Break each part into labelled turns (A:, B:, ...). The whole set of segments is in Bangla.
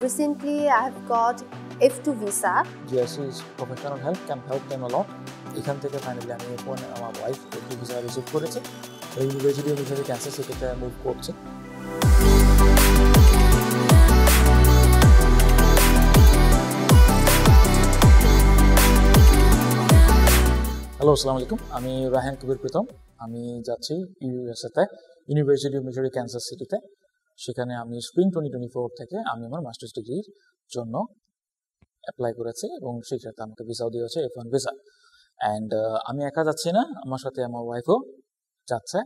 A: Recently, I have got F2 visa.
B: GIC's professional help can help them a lot. এখান থেকে ফাইনালি আমি ফোন আমার ওয়াইফ F2 ভিসা রিসিভ করেছে। ইউনিভার্সিটি অফ মিশরি ক্যান্সার সিটিতে মুভ করছে। হ্যালো, আসসালামু আলাইকুম। আমি রাহান কবির প্রীতম। আমি যাচ্ছি ইউএসএতে ইউনিভার্সিটি অফ মিশরি ক্যান্সার সিটিতে। সেখানে আমি স্প্রিং 2024 থেকে আমি আমার মাস্টার্স ডিগ্রির জন্য অ্যাপ্লাই করেছি এবং সেই সাথে আমাকে ভিসাও দিয়েছে F1 ভিসা। অ্যান্ড আমি একা যাচ্ছি না, আমার সাথে আমার ওয়াইফও যাচ্ছে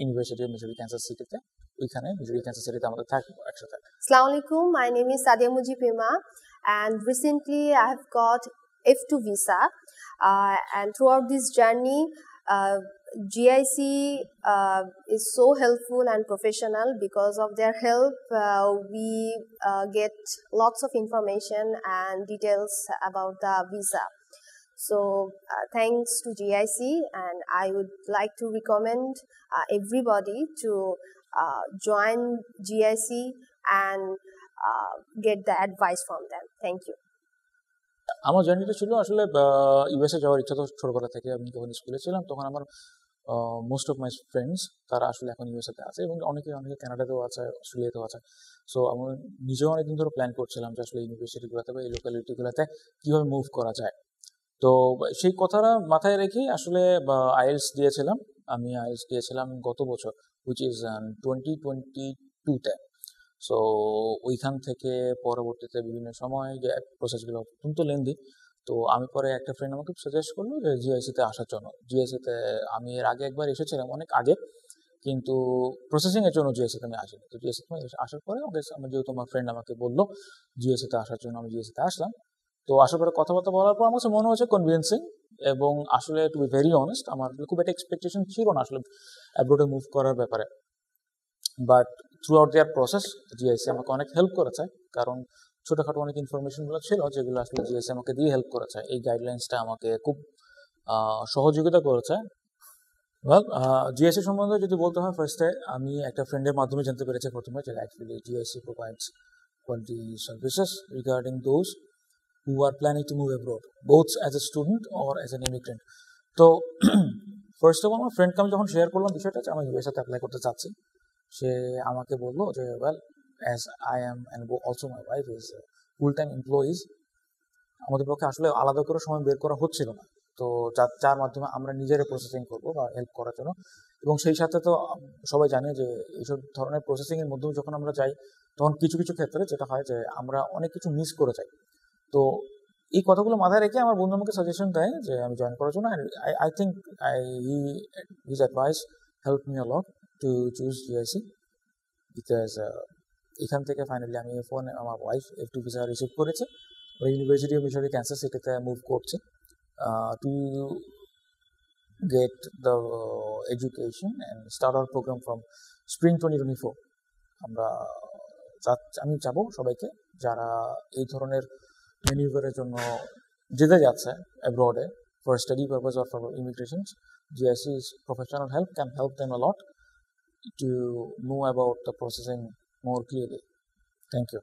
B: ইউনিভার্সিটি অফ মিশরি ক্যান্সার সিটিতে। ওইখানে মিশরি ক্যান্সার সিটিতে আমাদের থাকবো একসাথে।
A: Assalamu alaikum. My name is Sadia Mujipema, and recently I have got F2 visa. And throughout this journey, GIC is so helpful and professional. Because of their help, we get lots of information and details about the visa. So thanks to GIC, and I would like to recommend everybody to join GIC and get the advice from them. Thank you.
B: আমার জার্নিটা ছিল আসলে ইউএসএ যাওয়ার ইচ্ছা তো ছোটবেলা থেকে। আমি যখন স্কুলে ছিলাম তখন আমার মোস্ট অফ মাই ফ্রেন্ডস তারা আসলে এখন ইউএসএতে আছে এবং অনেকে কানাডাতেও আছে, অস্ট্রেলিয়াতেও আছে। সো আমি নিজেও অনেকদিন ধরে প্ল্যান করছিলাম যে আসলে ইউনিভার্সিটিগুলোতে বা এই লোকালিটিগুলোতে কীভাবে মুভ করা যায়। তো সেই কথাটা মাথায় রেখেই আসলে আইএলটিএস দিয়েছিলাম। আমি আইএলটিএস দিয়েছিলাম গত বছর, হুইচ ইজ 2022-তে। সো ওইখান থেকে পরবর্তীতে বিভিন্ন সময় যে প্রসেসগুলো অত্যন্ত লেন্দি। তো আমি পরে একটা ফ্রেন্ড আমাকে সাজেস্ট করলো যে জিআইসিতে আসার জন্য। জিআইসিতে আমি এর আগে একবার এসেছিলাম অনেক আগে, কিন্তু প্রসেসিংয়ের জন্য জিআইসিতে আমি আসিনি। তো জিআইসিতে আসার পরে আমি যেহেতু আমার ফ্রেন্ড আমাকে বললো জিআইসিতে আসার জন্য, আমি জিআইসিতে আসলাম। তো আসার পরে কথাবার্তা বলার পর আমার কাছে মনে হচ্ছে কনভিন্সিং, এবং আসলে টু বি ভেরি অনেস্ট আমার খুব একটা এক্সপেকটেশন ছিল না আসলে অ্যাব্রোডে মুভ করার ব্যাপারে। But throughout their process GIC আমাকে অনেক হেল্প করেছে, কারণ ছোটোখাটো অনেক ইনফরমেশনগুলো ছিল যেগুলো আসলে জিআইসি আমাকে দিয়ে হেল্প করেছে। এই গাইডলাইন্সটা আমাকে খুব সহযোগিতা করেছে। ওয়েল, জিআইসি সম্বন্ধে যদি বলতে হয়, ফার্স্টে আমি একটা ফ্রেন্ডের মাধ্যমে জানতে পেরেছি প্রথমে যে actually GIC provides quality services regarding those who are planning to move abroad, both as a student or as an immigrant. তো ফার্স্ট অফ অল আমার ফ্রেন্ডকে আমি যখন শেয়ার করলাম বিষয়টা যে আমি ইউএসএতে অ্যাপ্লাই করতে চাচ্ছি, সে আমাকে বললো যে well, as I am and also my wife is full time employees, আমাদের পক্ষে আসলে আলাদা করে সময় বের করা হচ্ছিল না। তো যার মাধ্যমে আমরা নিজেরা প্রসেসিং করবো বা হেল্প করার জন্য। এবং সেই সাথে তো সবাই জানে যে এইসব ধরনের প্রসেসিংয়ের মাধ্যমে যখন আমরা যাই, তখন কিছু কিছু ক্ষেত্রে যেটা হয় যে আমরা অনেক কিছু মিস করে যাই। তো এই কথাগুলো মাথায় রেখে আমার বন্ধু আমাকে সাজেশন দেয় যে আমি জয়েন করার জন্য। I think his advice help me a lot to choose GIC, because এখান থেকে ফাইনালি আমি ফোন আমার ওয়াইফ F2 ভিসা রিসিভ করেছে। ইউনিভার্সিটি অফ মিশরি ক্যান্সার সিটিতে মুভ করছে to get the education and start our program from spring 2024। আমি চাবো সবাইকে যারা এই ধরনের ম্যানিউভারের জন্য যেতে যাচ্ছে অ্যাব্রডে for study purpose or for immigrations, GIC's professional help can help them a lot to know about the processing more clearly. Thank you.